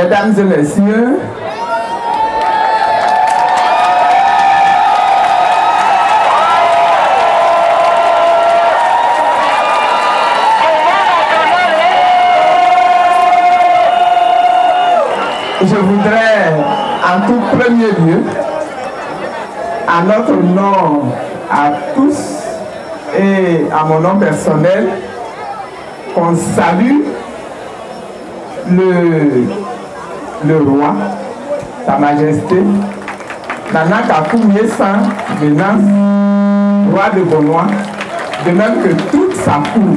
Mesdames et messieurs, je voudrais en tout premier lieu, à notre nom à tous et à mon nom personnel, qu'on salue le roi, Sa Majesté, Nana Kakoumé San, Venance, roi de Bonois, de même que toute sa cour.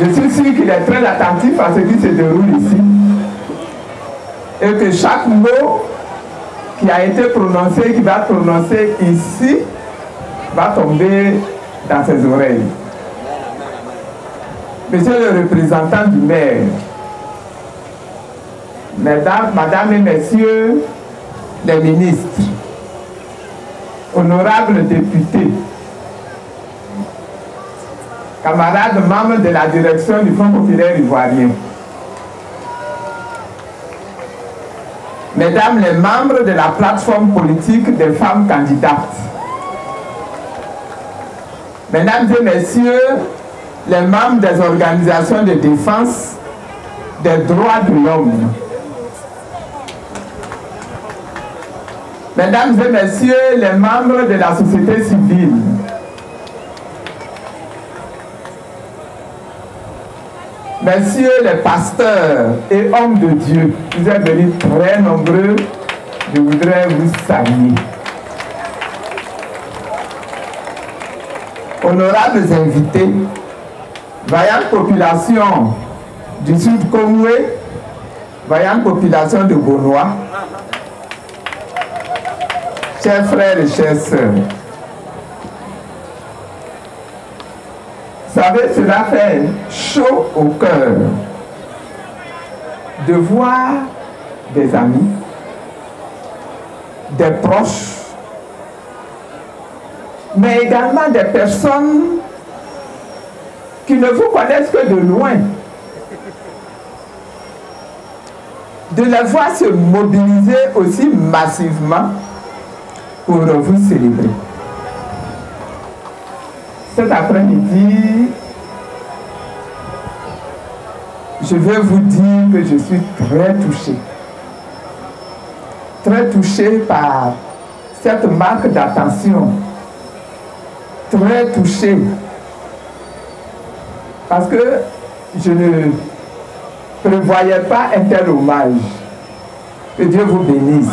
Je suis sûr qu'il est très attentif à ce qui se déroule ici et que chaque mot qui a été prononcé, qui va être prononcé ici, va tomber dans ses oreilles. Monsieur le représentant du maire, Mesdames et Messieurs les ministres, honorables députés, camarades membres de la direction du Front populaire ivoirien, Mesdames les membres de la plateforme politique des femmes candidates, Mesdames et Messieurs les membres des organisations de défense des droits de l'homme, Mesdames et Messieurs les membres de la société civile, Messieurs les pasteurs et hommes de Dieu, vous êtes venus très nombreux, je voudrais vous saluer. Honorables invités, vaillante population du Sud Congoué, vaillante population de Bonois, chers frères et chères sœurs, vous savez, cela fait chaud au cœur de voir des amis, des proches, mais également des personnes qui ne vous connaissent que de loin, de les voir se mobiliser aussi massivement pour vous célébrer. Cet après-midi, je vais vous dire que je suis très touché par cette marque d'attention, très touché, parce que je ne prévoyais pas un tel hommage. Que Dieu vous bénisse.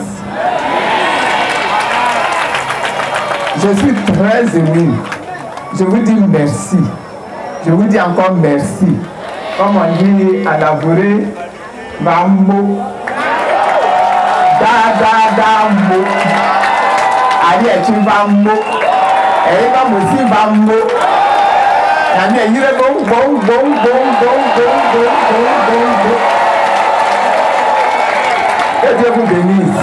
Je suis très ému. Je vous dis merci. Je vous dis encore merci. Comme on dit à la Bourée, Mambo, Mo, Aïe, tu vas mo, et va aussi va mo. Que Dieu vous bénisse.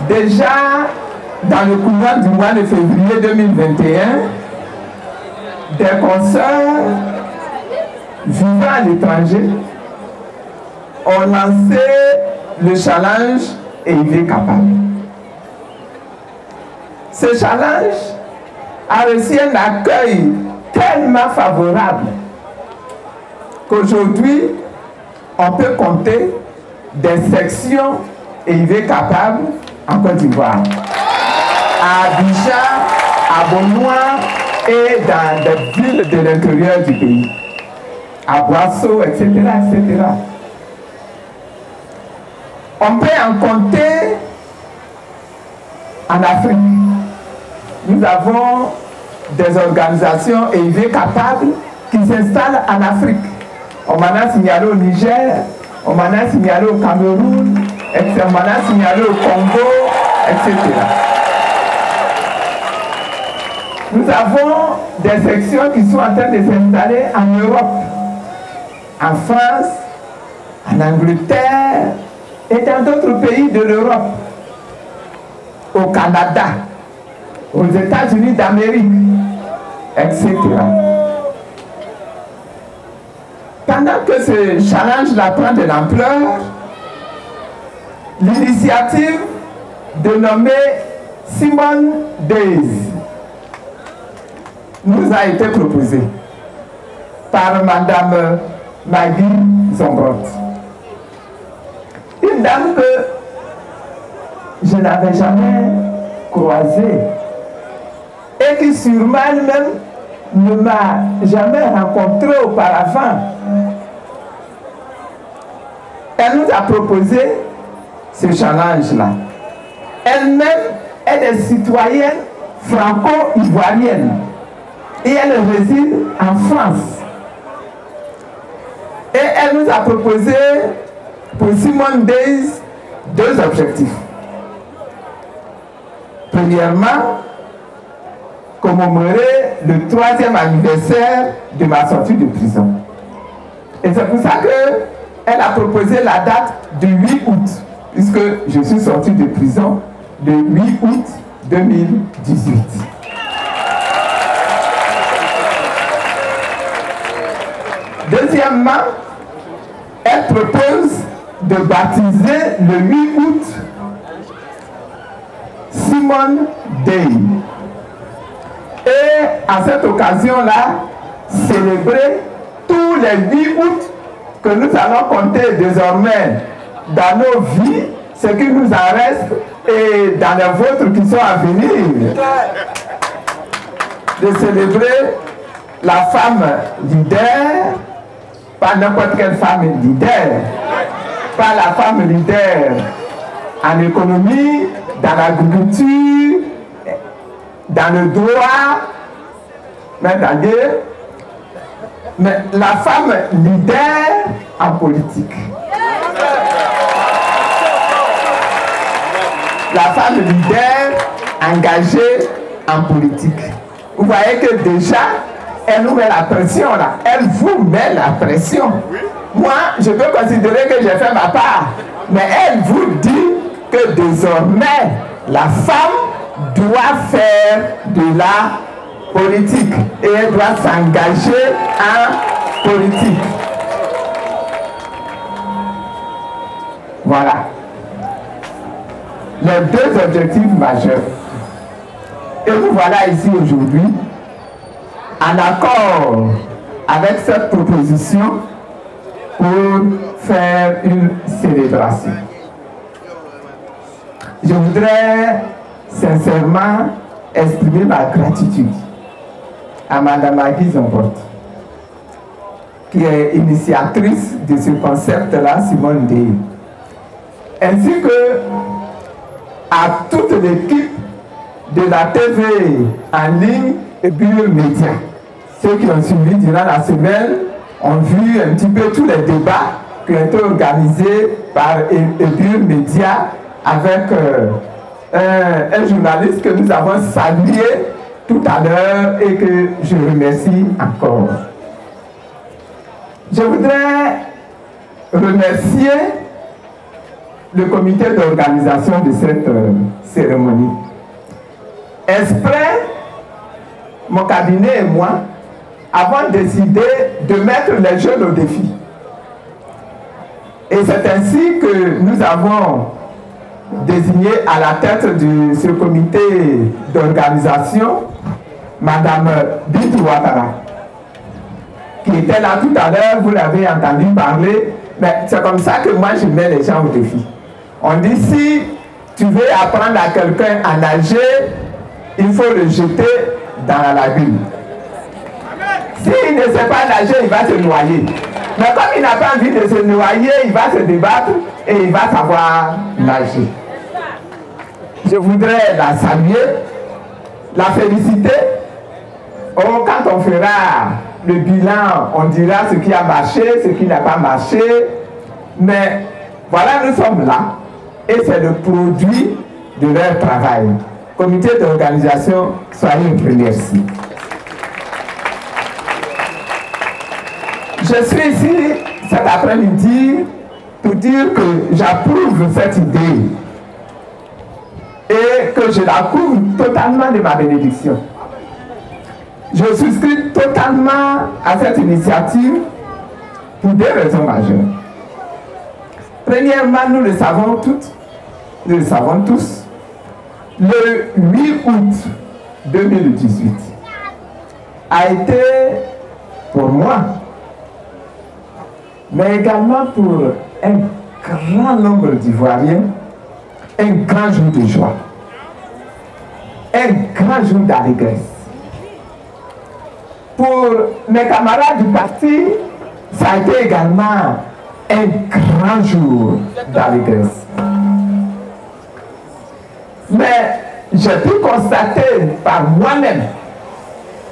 Déjà, dans le courant du mois de février 2021, des consoeurs vivant à l'étranger ont lancé le challenge EIV Capable. Ce challenge a reçu un accueil tellement favorable qu'aujourd'hui, on peut compter des sections EIV Capable en Côte d'Ivoire, à Abidjan, à Bonois et dans des villes de l'intérieur du pays, à Boisseau, etc., etc. On peut en compter en Afrique. Nous avons des organisations EIV capables qui s'installent en Afrique. On m'en a signalé au Niger, on m'en a signalé au Cameroun, on m'en a signalé au Congo, etc. Nous avons des sections qui sont en train de s'installer en Europe, en France, en Angleterre et dans d'autres pays de l'Europe, au Canada, aux États-Unis d'Amérique, etc. pendant que ce challenge-là prend de l'ampleur, l'initiative de nommer Simone Days nous a été proposée par Madame Maggie Zombrot. Une dame que je n'avais jamais croisée et qui sûrement elle-même ne m'a jamais rencontré auparavant. Elle nous a proposé ce challenge-là. Elle-même, elle est citoyenne franco-ivoirienne et elle réside en France. Et elle nous a proposé pour Simone Days 2 objectifs. Premièrement, commémorer le 3e anniversaire de ma sortie de prison. Et c'est pour ça qu'elle a proposé la date du 8 août, puisque je suis sorti de prison le 8 août 2018. Deuxièmement, elle propose de baptiser le 8 août Simone Day. Et à cette occasion-là, célébrer tous les 8 août que nous allons compter désormais dans nos vies, ce qui nous en reste et dans les vôtres qui sont à venir. De célébrer la femme leader, pas n'importe quelle femme leader, pas la femme leader en économie, dans l'agriculture, dans le droit, mais la femme leader en politique. La femme leader engagée en politique. Vous voyez que déjà, elle nous met la pression là. Elle vous met la pression. Moi, je peux considérer que j'ai fait ma part. Mais elle vous dit que désormais, la femme doit faire de la politique. Et elle doit s'engager en politique. Voilà. Les 2 objectifs majeurs. Et nous voilà ici aujourd'hui, en accord avec cette proposition pour faire une célébration. Je voudrais sincèrement exprimer ma gratitude à Mme Maggie Zombrot, qui est initiatrice de ce concept-là, Simone Day, ainsi que à toute l'équipe de la TV en ligne et Bulle Média. Ceux qui ont suivi durant la semaine ont vu un petit peu tous les débats qui ont été organisés par Bulle Média avec un journaliste que nous avons salué tout à l'heure et que je remercie encore. Je voudrais remercier le comité d'organisation de cette cérémonie. Exprès, mon cabinet et moi avons décidé de mettre les jeunes au défi. Et c'est ainsi que nous avons désigné à la tête de ce comité d'organisation Madame Bintou Ouattara, qui était là tout à l'heure, vous l'avez entendu parler, mais c'est comme ça que moi je mets les gens au défi. On dit si tu veux apprendre à quelqu'un à nager, il faut le jeter dans la lagune. S'il ne sait pas nager, il va se noyer. Mais comme il n'a pas envie de se noyer, il va se débattre et il va savoir nager. Je voudrais la saluer, la féliciter. Oh, quand on fera le bilan, on dira ce qui a marché, ce qui n'a pas marché. Mais voilà, nous sommes là. Et c'est le produit de leur travail. Comité d'organisation, soyez un peu merci. Je suis ici cet après-midi pour dire que j'approuve cette idée et que je la couvre totalement de ma bénédiction. Je souscris totalement à cette initiative pour deux raisons majeures. Premièrement, nous le savons toutes, nous le savons tous, le 8 août 2018 a été pour moi, mais également pour un grand nombre d'Ivoiriens, un grand jour de joie, un grand jour d'allégresse. Pour mes camarades du parti, ça a été également un grand jour d'allégresse. Mais j'ai pu constater par moi-même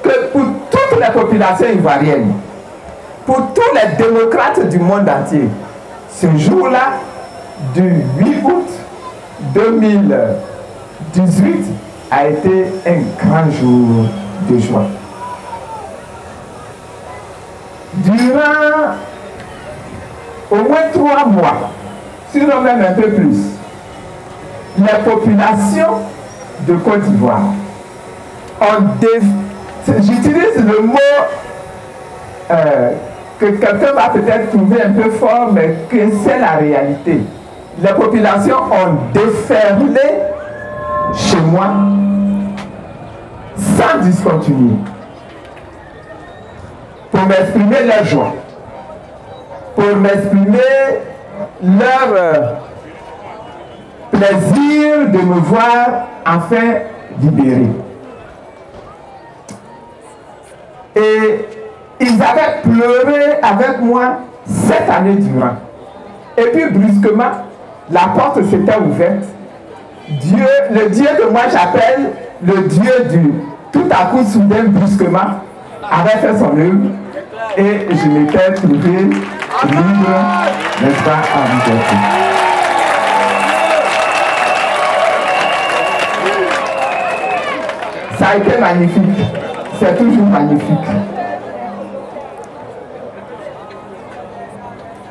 que pour toutes les populations ivoiriennes, pour tous les démocrates du monde entier, ce jour-là, du 8 août 2018, a été un grand jour de joie. Durant au moins 3 mois, sinon même un peu plus, les populations de Côte d'Ivoire ont j'utilise le mot que quelqu'un va peut-être trouver un peu fort, mais que c'est la réalité. Les populations ont déferlé chez moi sans discontinuer pour m'exprimer leur joie, pour m'exprimer leur plaisir de me voir enfin libéré. Et ils avaient pleuré avec moi 7 années durant. Et puis brusquement, la porte s'était ouverte. Dieu, le Dieu que moi j'appelle le Dieu du tout à coup soudain brusquement, avait fait son œuvre et je m'étais trouvé libre, n'est-ce pas, en liberté. Ça a été magnifique. C'est toujours magnifique.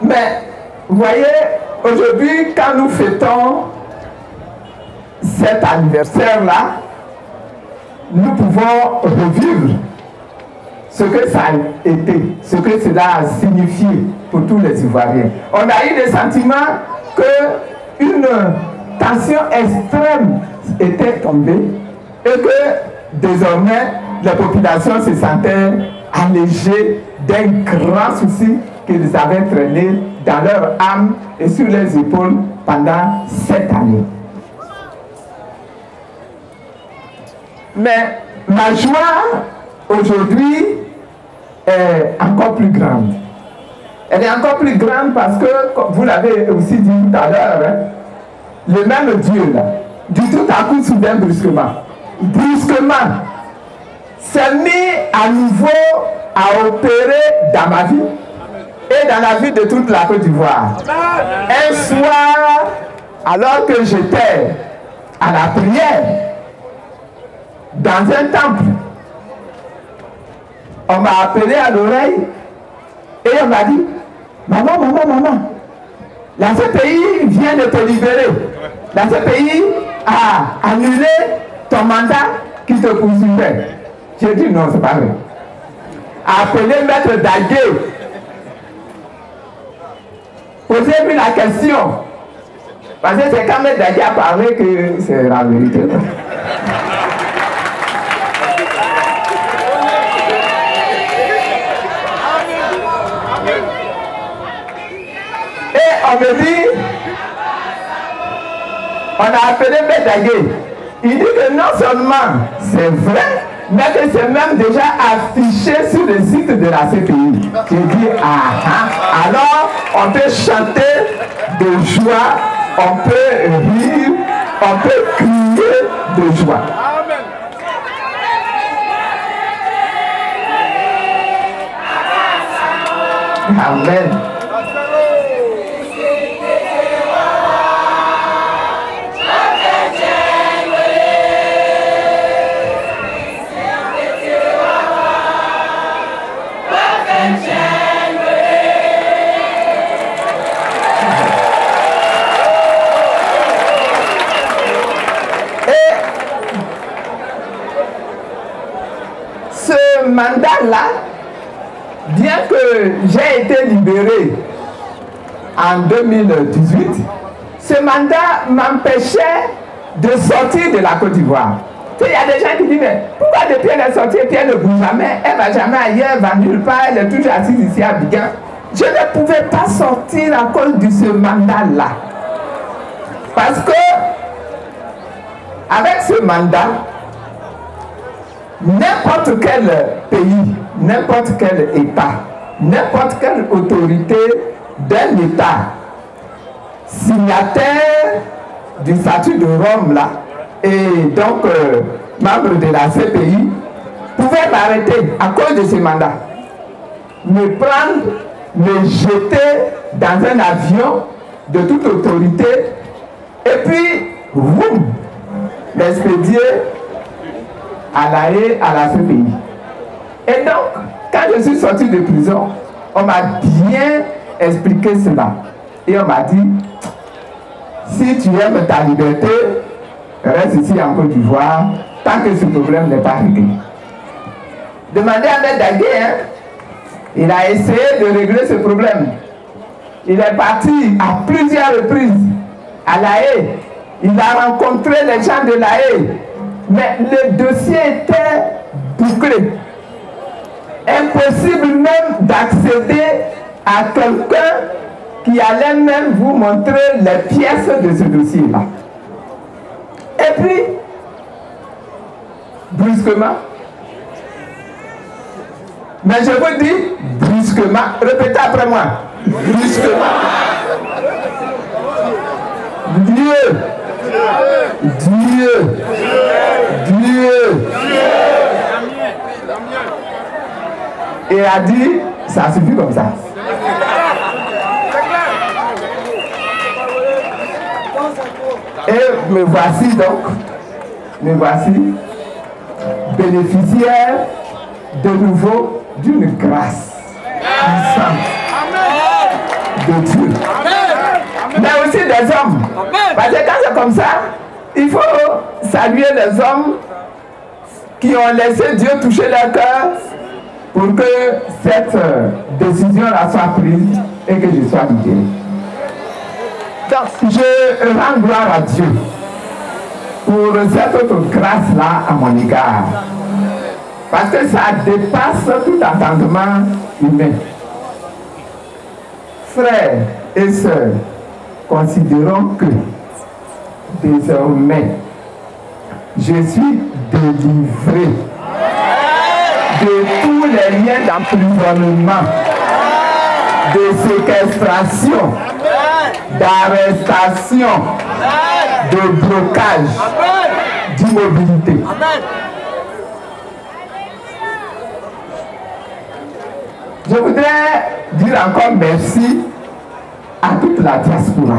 Mais, vous voyez, aujourd'hui, quand nous fêtons cet anniversaire-là, nous pouvons revivre ce que ça a été, ce que cela a signifié pour tous les Ivoiriens. On a eu le sentiment qu'une tension extrême était tombée et que désormais, les populations se sentaient allégées d'un grand souci qu'ils avaient traîné dans leur âme et sur leurs épaules pendant 7 années. Mais ma joie aujourd'hui est encore plus grande. Elle est encore plus grande parce que, comme vous l'avez aussi dit tout à l'heure, hein, le même Dieu là, du tout à coup soudain brusquement, s'est mis à nouveau à opérer dans ma vie et dans la vie de toute la Côte d'Ivoire. Un soir, alors que j'étais à la prière dans un temple, on m'a appelé à l'oreille et on m'a dit: maman, la CPI vient de te libérer. La CPI a annulé ton mandat qui te poursuivait. J'ai dit non, c'est pas vrai. Appelez Maître Dagué. Posez-lui la question. Parce que c'est quand Maître Dagué a parlé que c'est la vérité. Et on me dit, on a appelé Maître Dagué. Il dit que non seulement c'est vrai, mais que c'est même déjà affiché sur le site de la CPI. J'ai dit, alors on peut chanter de joie, on peut rire, on peut crier de joie. Amen. Mandat-là, bien que j'ai été libéré en 2018, ce mandat m'empêchait de sortir de la Côte d'Ivoire. Il y a des gens qui disent, mais pourquoi depuis elle est sortie, puis elle ne bouge jamais, elle ne va jamais ailleurs, elle va nulle part, elle est toujours assise ici à Abidjan. Je ne pouvais pas sortir à cause de ce mandat-là. Parce que, avec ce mandat, n'importe quel pays, n'importe quel État, n'importe quelle autorité d'un État signataire du statut de Rome là, et donc membre de la CPI, pouvait m'arrêter à cause de ce mandat, me prendre, me jeter dans un avion de toute autorité et puis, boum, m'expédier à La Haye, à la CPI. Et donc, quand je suis sorti de prison, on m'a bien expliqué cela. Et on m'a dit, si tu aimes ta liberté, reste ici en Côte d'Ivoire, tant que ce problème n'est pas réglé. Demandez à M. Dagué, hein, il a essayé de régler ce problème. Il est parti à plusieurs reprises à La Haye. Il a rencontré les gens de La Haye. Mais le dossier était bouclé. Impossible même d'accéder à quelqu'un qui allait même vous montrer les pièces de ce dossier-là. Et puis, brusquement, mais je vous dis, brusquement, répétez après moi, brusquement, Dieu, Dieu, Dieu, et a dit, ça suffit comme ça. Et me voici bénéficiaire de nouveau d'une grâce puissante de Dieu. Mais aussi des hommes. Parce que quand c'est comme ça, il faut saluer les hommes qui ont laissé Dieu toucher leur cœur pour que cette décision-là soit prise et que je sois libéré. Donc, je rends gloire à Dieu pour cette autre grâce-là à mon égard. Parce que ça dépasse tout entendement humain. Frères et sœurs, considérons que désormais, je suis délivré de tous les liens d'emprisonnement, de séquestration, d'arrestation, de blocage, d'immobilité. Je voudrais dire encore merci à toute la diaspora.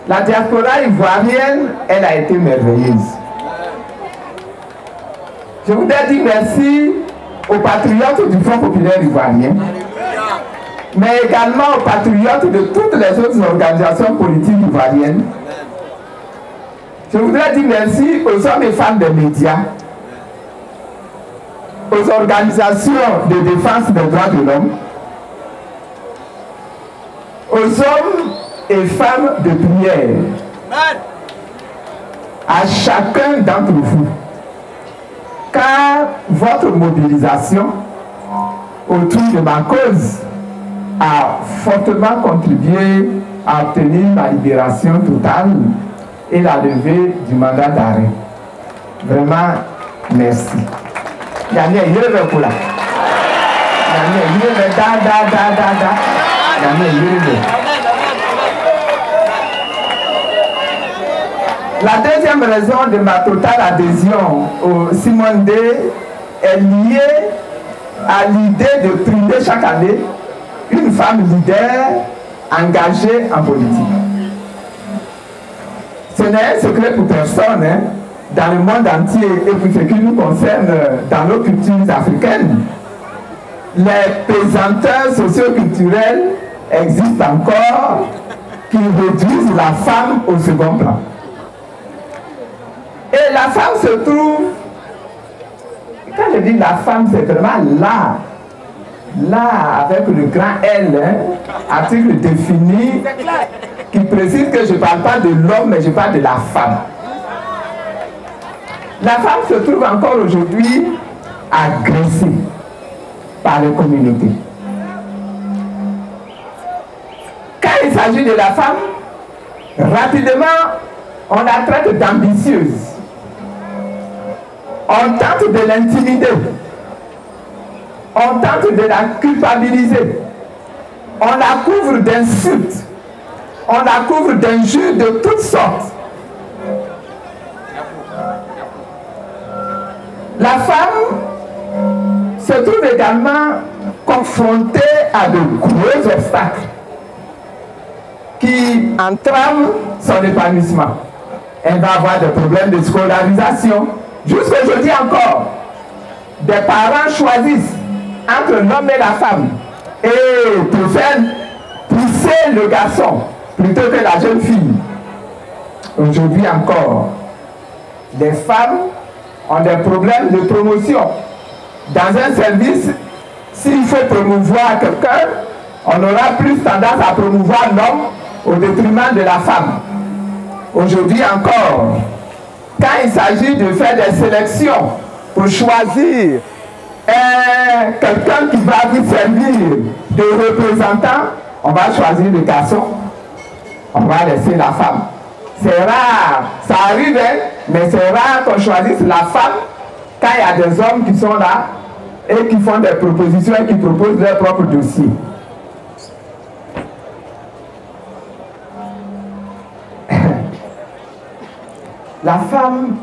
La diaspora ivoirienne, elle a été merveilleuse. Je voudrais dire merci aux patriotes du Front populaire ivoirien, mais également aux patriotes de toutes les autres organisations politiques ivoiriennes. Je voudrais dire merci aux hommes et femmes des médias, aux organisations de défense des droits de l'homme, aux hommes et femmes de prière, à chacun d'entre vous, car votre mobilisation autour de ma cause a fortement contribué à obtenir ma libération totale et la levée du mandat d'arrêt. Vraiment, merci. La deuxième raison de ma totale adhésion au Simone D est liée à l'idée de primer chaque année une femme leader engagée en politique. Ce n'est un secret pour personne, hein, dans le monde entier et pour ce qui nous concerne dans nos cultures africaines. Les pesanteurs socio-culturels existent encore qui réduisent la femme au second plan. Et la femme se trouve, quand je dis la femme, c'est vraiment là là, avec le grand L, hein, article défini, qui précise que je ne parle pas de l'homme, mais je parle de la femme. La femme se trouve encore aujourd'hui agressée par les communautés. Quand il s'agit de la femme, rapidement, on la traite d'ambitieuse. On tente de l'intimider. On tente de la culpabiliser. On la couvre d'insultes. On la couvre d'injures de toutes sortes. La femme se trouve également confrontée à de gros obstacles qui entament son épanouissement. Elle va avoir des problèmes de scolarisation. Jusqu'aujourd'hui encore, des parents choisissent entre l'homme et la femme et préfèrent pousser le garçon plutôt que la jeune fille. Aujourd'hui encore, les femmes ont des problèmes de promotion. Dans un service, s'il faut promouvoir quelqu'un, on aura plus tendance à promouvoir l'homme au détriment de la femme. Aujourd'hui encore, quand il s'agit de faire des sélections pour choisir quelqu'un qui va vous servir de représentant, on va choisir le garçon, on va laisser la femme. C'est rare, ça arrive, hein, mais c'est rare qu'on choisisse la femme quand il y a des hommes qui sont là et qui font des propositions et qui proposent leur propre dossier. La femme,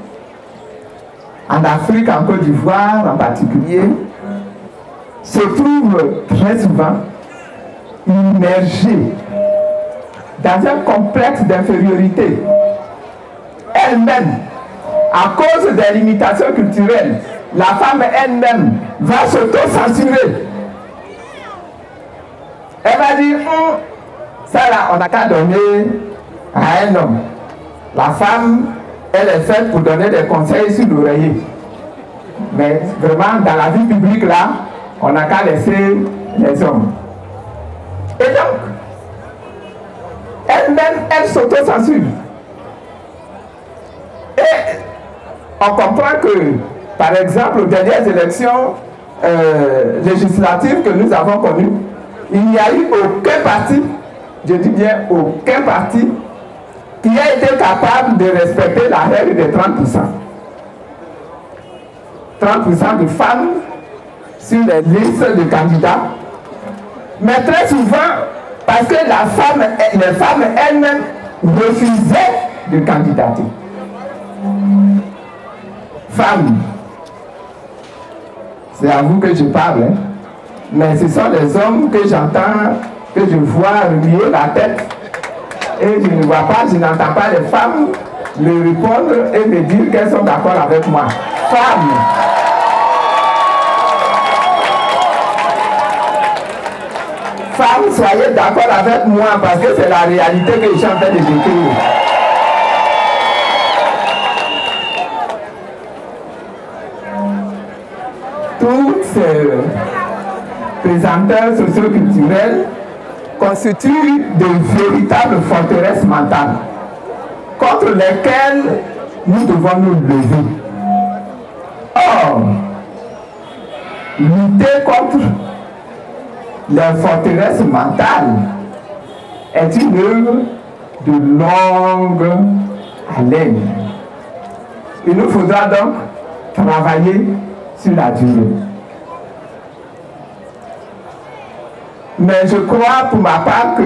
en Afrique, en Côte d'Ivoire en particulier, se trouve très souvent immergée dans un complexe d'infériorité. Elle-même, à cause des limitations culturelles, la femme elle-même va s'auto-censurer. Elle va dire, ça là, on n'a qu'à donner à un homme. La femme, elle est faite pour donner des conseils sur l'oreiller. Mais vraiment, dans la vie publique là, on n'a qu'à laisser les hommes. Et donc, elle-même, elle s'auto-censure. Et on comprend que, par exemple, aux dernières élections législatives que nous avons connues, il n'y a eu aucun parti, je dis bien aucun parti, qui a été capable de respecter la règle de 30%. 30% de femmes sur les listes de candidats. Mais très souvent, parce que les femmes elles-mêmes refusaient de candidater. Femmes, c'est à vous que je parle, hein? Mais ce sont les hommes que j'entends, que je vois remuer la tête. Et je ne vois pas, je n'entends pas les femmes me répondre et me dire qu'elles sont d'accord avec moi. Femmes, soyez d'accord avec moi parce que c'est la réalité que je suis en train de décrire. Tous ces présenteurs socioculturels constituent de véritables forteresses mentales contre lesquelles nous devons nous lever. Or, lutter contre les forteresses mentales est une œuvre de longue haleine. Il nous faudra donc travailler sur la durée. Mais je crois pour ma part que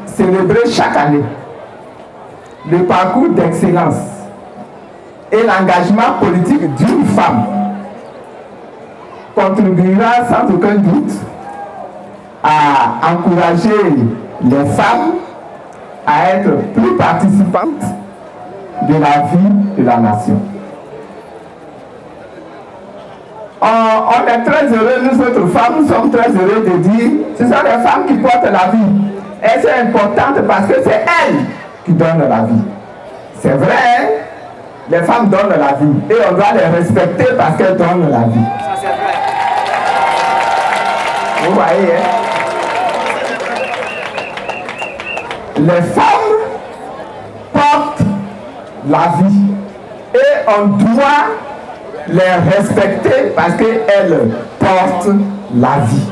célébrer chaque année le parcours d'excellence et l'engagement politique d'une femme contribuera sans aucun doute à encourager les femmes à être plus participantes de la vie de la nation. On est très heureux, nous autres femmes, nous sommes très heureux de dire ce sont les femmes qui portent la vie. Et c'est important parce que c'est elles qui donnent la vie. C'est vrai, hein? Les femmes donnent la vie et on doit les respecter parce qu'elles donnent la vie. Ça, c'est vrai. Vous voyez, hein? Les femmes portent la vie et on doit les respecter parce qu'elles portent la vie.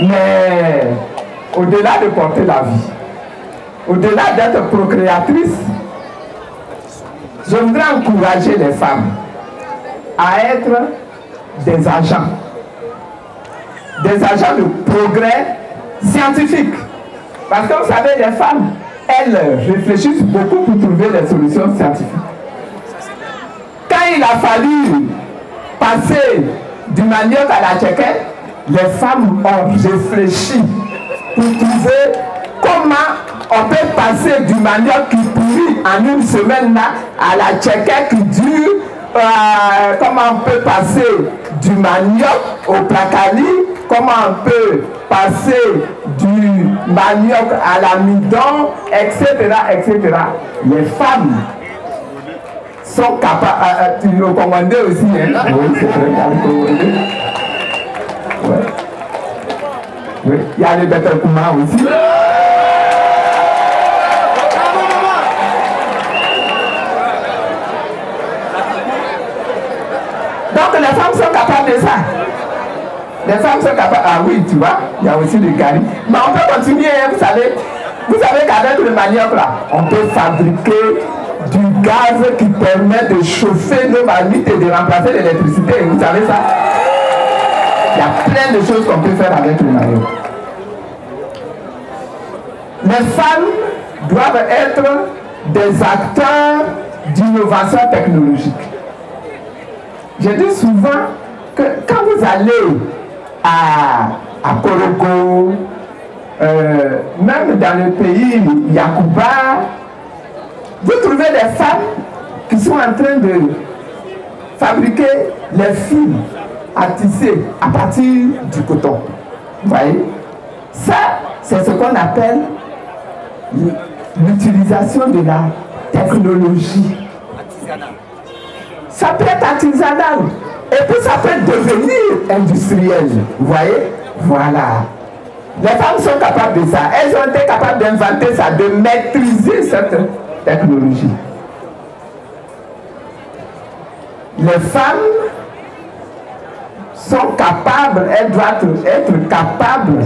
Mais au-delà de porter la vie, au-delà d'être procréatrice, je voudrais encourager les femmes à être des agents de progrès scientifique. Parce que vous savez, les femmes, elles réfléchissent beaucoup pour trouver des solutions scientifiques. Quand il a fallu passer du manioc à la tchéquette, les femmes ont réfléchi pour trouver comment on peut passer du manioc qui pourrit en une semaine là à la tchéquette qui dure. Comment on peut passer du manioc au placali, comment on peut passer du manioc à l'amidon, etc., etc. Les femmes sont capables, tu le commandes aussi, hein? Oui, c'est très bien, le commander. Ouais. Oui, il y a les bêtes Kouma aussi. Donc les femmes sont capables de ça. Les femmes sont capables. Ah oui, tu vois, il y a aussi le gari. Mais on peut continuer, hein, vous savez qu'avec le manioc là, on peut fabriquer du gaz qui permet de chauffer nos marmites et de remplacer l'électricité. Vous savez ça? Il y a plein de choses qu'on peut faire avec le manioc. Les femmes doivent être des acteurs d'innovation technologique. Je dis souvent que quand vous allez à Korogo, même dans le pays Yakuba, vous trouvez des femmes qui sont en train de fabriquer les fils à tisser à partir du coton. Vous voyez? Ça, c'est ce qu'on appelle l'utilisation de la technologie. Ça peut être artisanal et puis ça peut devenir industriel. Vous voyez? Voilà. Les femmes sont capables de ça. Elles ont été capables d'inventer ça, de maîtriser cette technologie. Les femmes sont capables, elles doivent être capables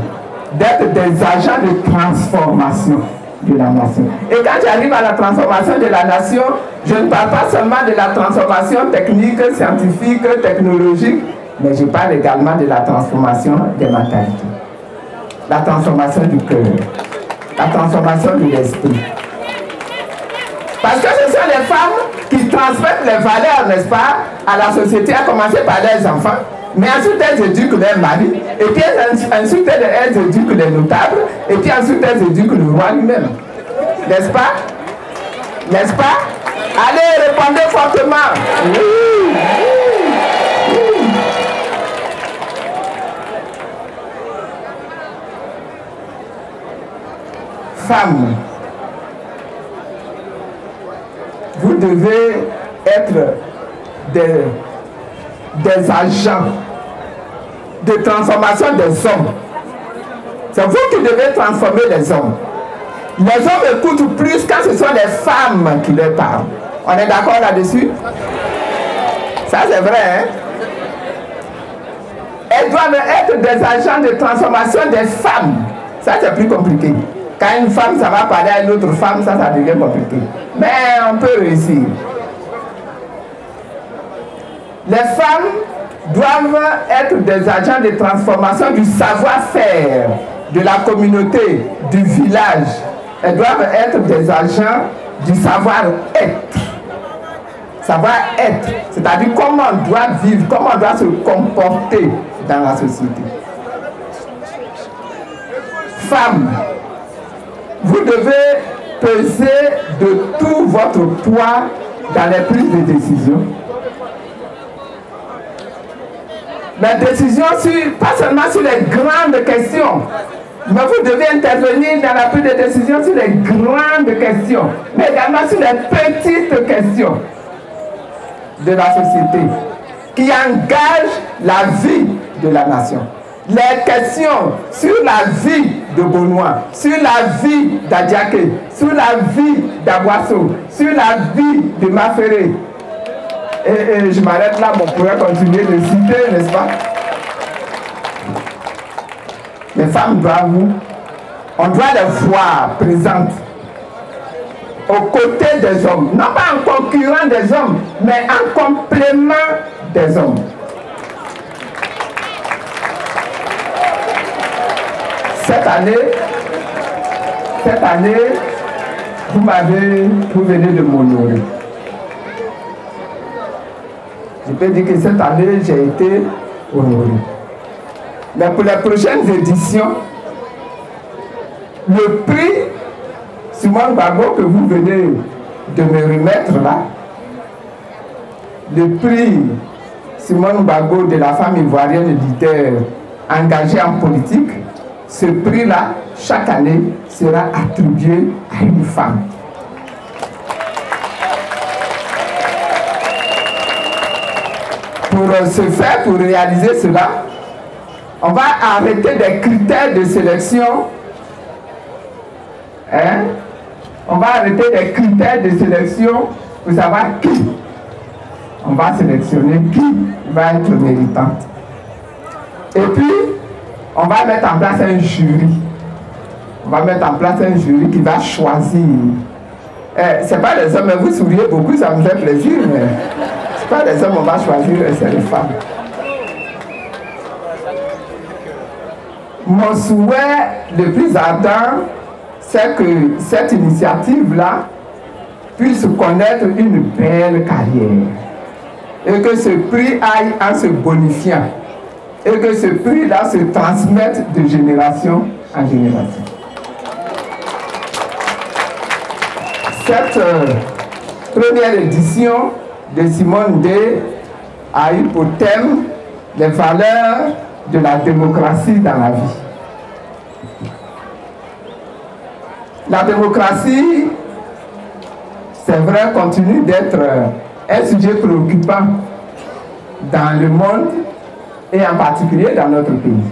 d'être des agents de transformation de la nation. Et quand j'arrive à la transformation de la nation, je ne parle pas seulement de la transformation technique, scientifique, technologique, mais je parle également de la transformation des mentalités, la transformation du cœur, la transformation de l'esprit. Parce que ce sont les femmes qui transmettent les valeurs, n'est-ce pas, à la société, à commencer par leurs enfants. Mais ensuite, elles éduquent leurs maris, et puis ensuite, elles éduquent les notables, et puis ensuite, elles éduquent le roi lui-même. N'est-ce pas? N'est-ce pas? Allez, répondez fortement. Oui, oui, oui. Femmes, vous devez être des agents de transformation des hommes. C'est vous qui devez transformer les hommes. Les hommes écoutent plus quand ce sont les femmes qui leur parlent. On est d'accord là-dessus? Ça c'est vrai, hein? Elles doivent être des agents de transformation des femmes. Ça c'est plus compliqué. Quand une femme, ça va parler à une autre femme, ça devient compliqué. Mais on peut réussir. Les femmes doivent être des agents de transformation du savoir-faire de la communauté, du village. Elles doivent être des agents du savoir-être. Savoir-être, c'est-à-dire comment on doit vivre, comment on doit se comporter dans la société. Femmes, vous devez peser de tout votre poids dans les prises de décision. Les décisions pas seulement sur les grandes questions, mais vous devez intervenir dans la prise de décision sur les grandes questions, mais également sur les petites questions de la société. qui engagent la vie de la nation. Les questions sur la vie de Benoît, sur la vie d'Adiaké, sur la vie d'Aboisseau, sur la vie de Maféré. Et je m'arrête là, on pourrait continuer de citer, n'est-ce pas? Les femmes doivent, on doit les voir présentes aux côtés des hommes, non pas en concurrent des hommes, mais en complément des hommes. Cette année, vous venez de m'honorer. Je peux dire que cette année, j'ai été honoré. Mais pour les prochaines éditions, le prix Simone Gbagbo que vous venez de me remettre là, le prix Simone Gbagbo de la femme ivoirienne leader engagée en politique, ce prix-là, chaque année, sera attribué à une femme. Pour ce faire, pour réaliser cela, on va arrêter des critères de sélection. Hein? On va arrêter des critères de sélection pour savoir qui. On va sélectionner qui va être méritante. Et puis, on va mettre en place un jury. On va mettre en place un jury qui va choisir. Ce n'est pas les hommes, mais vous souriez beaucoup, ça me fait plaisir, mais ce n'est pas les hommes, on va choisir, c'est les femmes. Mon souhait le plus ardent, c'est que cette initiative-là puisse connaître une belle carrière. Et que ce prix aille en se bonifiant. Et que ce prix-là se transmette de génération en génération. Cette première édition de Simone Day a eu pour thème les valeurs de la démocratie dans la vie. La démocratie, c'est vrai, continue d'être un sujet préoccupant dans le monde et en particulier dans notre pays.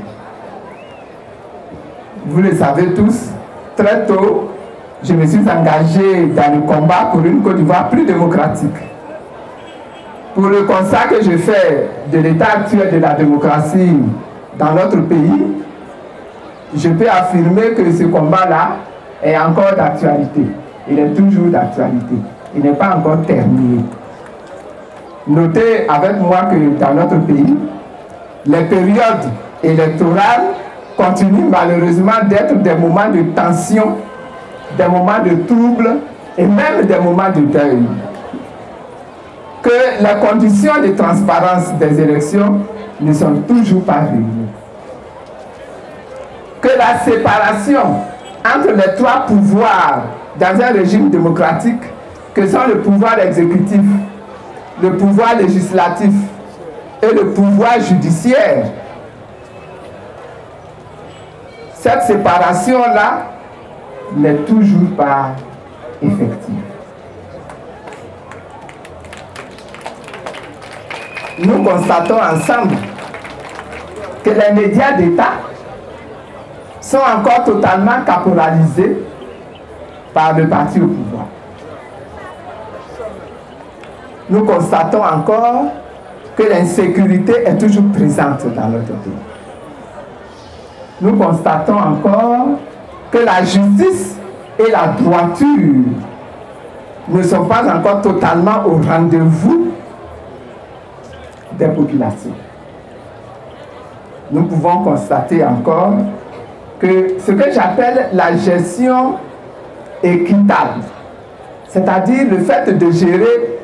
Vous le savez tous, très tôt, je me suis engagé dans le combat pour une Côte d'Ivoire plus démocratique. Pour le constat que je fais de l'état actuel de la démocratie dans notre pays, je peux affirmer que ce combat-là est encore d'actualité. Il est toujours d'actualité. Il n'est pas encore terminé. Notez avec moi que dans notre pays, les périodes électorales continuent malheureusement d'être des moments de tension, des moments de trouble et même des moments de deuil. Que les conditions de transparence des élections ne sont toujours pas réunies. Que la séparation entre les trois pouvoirs dans un régime démocratique, que sont le pouvoir exécutif, le pouvoir législatif et le pouvoir judiciaire, cette séparation-là n'est toujours pas effective. Nous constatons ensemble que les médias d'État sont encore totalement caporalisés par le parti au pouvoir. Nous constatons encore que l'insécurité est toujours présente dans notre pays. Nous constatons encore que la justice et la droiture ne sont pas encore totalement au rendez-vous des populations. Nous pouvons constater encore que ce que j'appelle la gestion équitable, c'est-à-dire le fait de gérer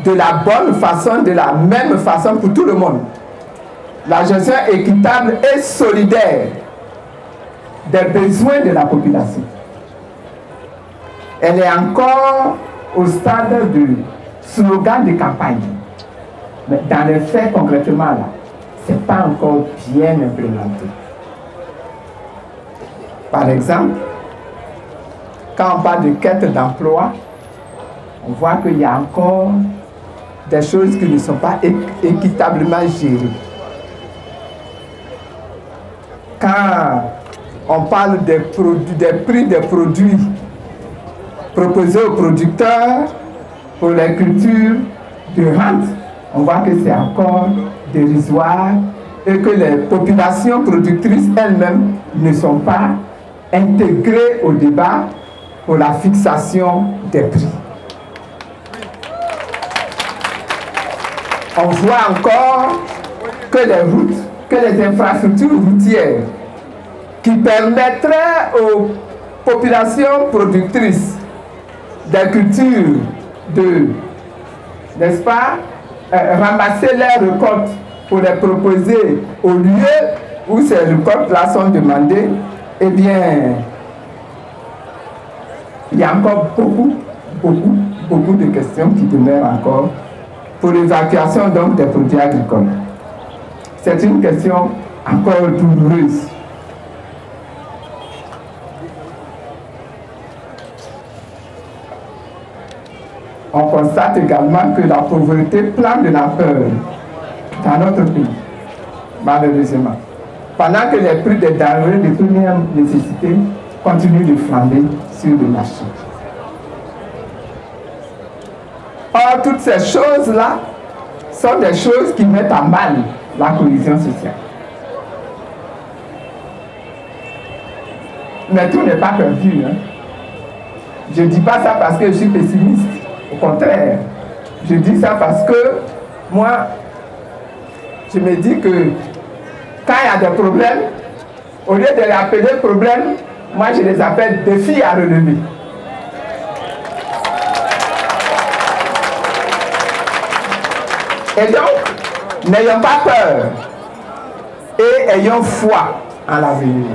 de la bonne façon, de la même façon pour tout le monde. La gestion équitable et solidaire des besoins de la population. Elle est encore au stade de slogan de campagne. Mais dans les faits, concrètement, là, ce n'est pas encore bien implémenté. Par exemple, quand on parle de quête d'emploi, on voit qu'il y a encore des choses qui ne sont pas équitablement gérées. Quand on parle des prix des produits proposés aux producteurs pour les cultures de rente, on voit que c'est encore dérisoire et que les populations productrices elles-mêmes ne sont pas intégrées au débat pour la fixation des prix. On voit encore que les routes, que les infrastructures routières qui permettraient aux populations productrices des cultures de, n'est-ce pas, ramasser leurs récoltes pour les proposer au lieu où ces récoltes-là sont demandées, eh bien, il y a encore beaucoup de questions qui demeurent encore pour l'évacuation donc des produits agricoles. C'est une question encore douloureuse. On constate également que la pauvreté plane de la peur dans notre pays, malheureusement, pendant que les prix des denrées de première nécessité continuent de flamber sur le marché. Or, toutes ces choses-là sont des choses qui mettent à mal la cohésion sociale. Mais tout n'est pas perdu. Hein. Je ne dis pas ça parce que je suis pessimiste. Au contraire, je dis ça parce que moi, je me dis que quand il y a des problèmes, au lieu de les appeler problèmes, moi je les appelle défis à relever. Et donc, n'ayons pas peur et ayons foi en l'avenir.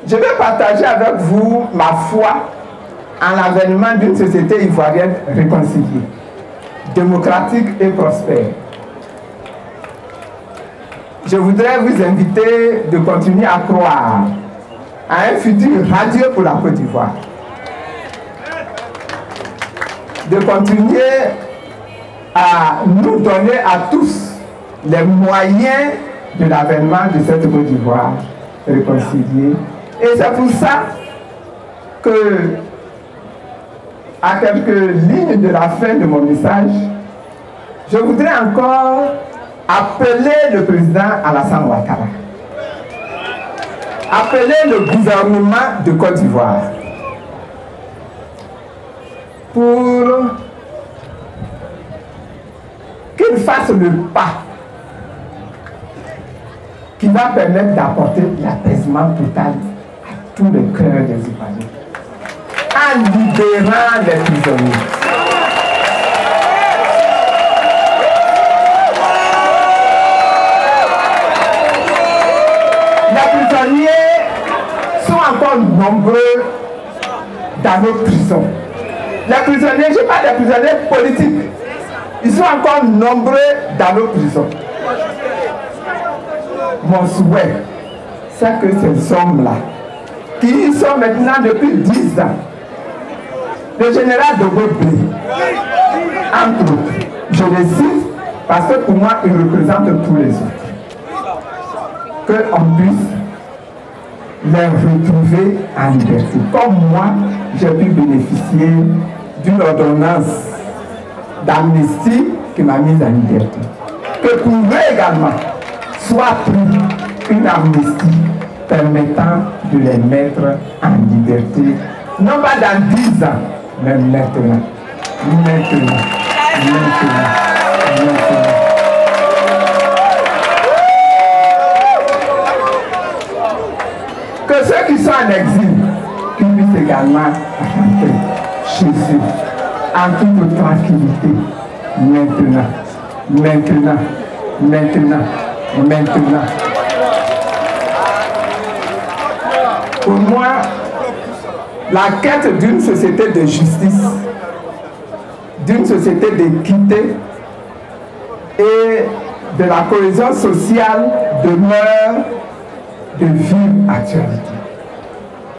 Je vais partager avec vous ma foi en l'avènement d'une société ivoirienne réconciliée, démocratique et prospère. Je voudrais vous inviter de continuer à croire à un futur radieux pour la Côte d'Ivoire. De continuer à nous donner à tous les moyens de l'avènement de cette Côte d'Ivoire réconciliée. Et c'est pour ça que, à quelques lignes de la fin de mon message, je voudrais encore appeler le président Alassane Ouattara, appeler le gouvernement de Côte d'Ivoire pour qu'il fasse le pas qui va permettre d'apporter l'apaisement total à tous les cœurs des Ivoiriens, en libérant les prisonniers. Les prisonniers sont encore nombreux dans nos prisons. Les prisonniers, je parle des prisonniers politiques, ils sont encore nombreux dans nos prisons. Mon souhait, c'est que ces hommes-là, qui sont maintenant depuis 10 ans, le général de Gaulle, entre autres, je les cite parce que pour moi, ils représentent tous les autres, qu'on puisse les retrouver en liberté. Comme moi, j'ai pu bénéficier d'une ordonnance d'amnistie qui m'a mise en liberté. Que pour eux également, soit pris une amnistie permettant de les mettre en liberté, non pas dans 10 ans, mais maintenant. Que ceux qui sont en exil, qu'ils puissent également rentrer chez eux, en toute tranquillité, maintenant. Pour moi, la quête d'une société de justice, d'une société d'équité et de la cohésion sociale demeure de vive actualité.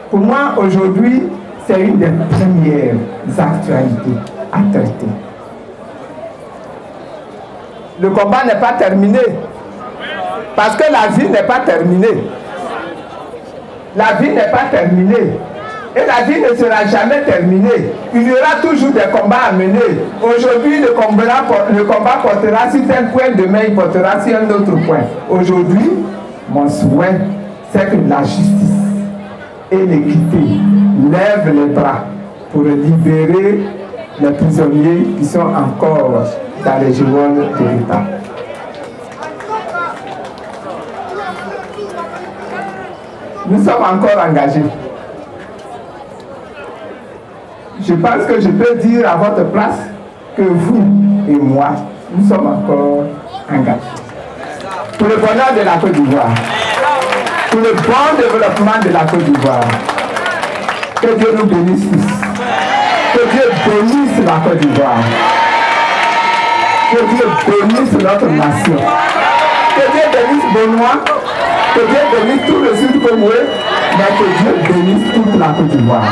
Pour moi, aujourd'hui, c'est une des premières actualités. à traiter. Le combat n'est pas terminé. Parce que la vie n'est pas terminée. La vie n'est pas terminée. Et la vie ne sera jamais terminée. Il y aura toujours des combats à mener. Aujourd'hui, le combat portera sur tel point, demain il portera sur un autre point. Aujourd'hui, mon souhait, c'est que la justice et l'équité lèvent les bras pour libérer les prisonniers qui sont encore dans les geôles de l'État. Nous sommes encore engagés. Je pense que je peux dire à votre place que vous et moi, nous sommes encore engagés. Pour le bonheur de la Côte d'Ivoire, pour le bon développement de la Côte d'Ivoire, que Dieu nous bénisse tous. Que Dieu bénisse la Côte d'Ivoire. Que Dieu bénisse notre nation. Que Dieu bénisse Benoît. Que Dieu bénisse tout le Sud Congolais. Mais que Dieu bénisse toute la Côte d'Ivoire.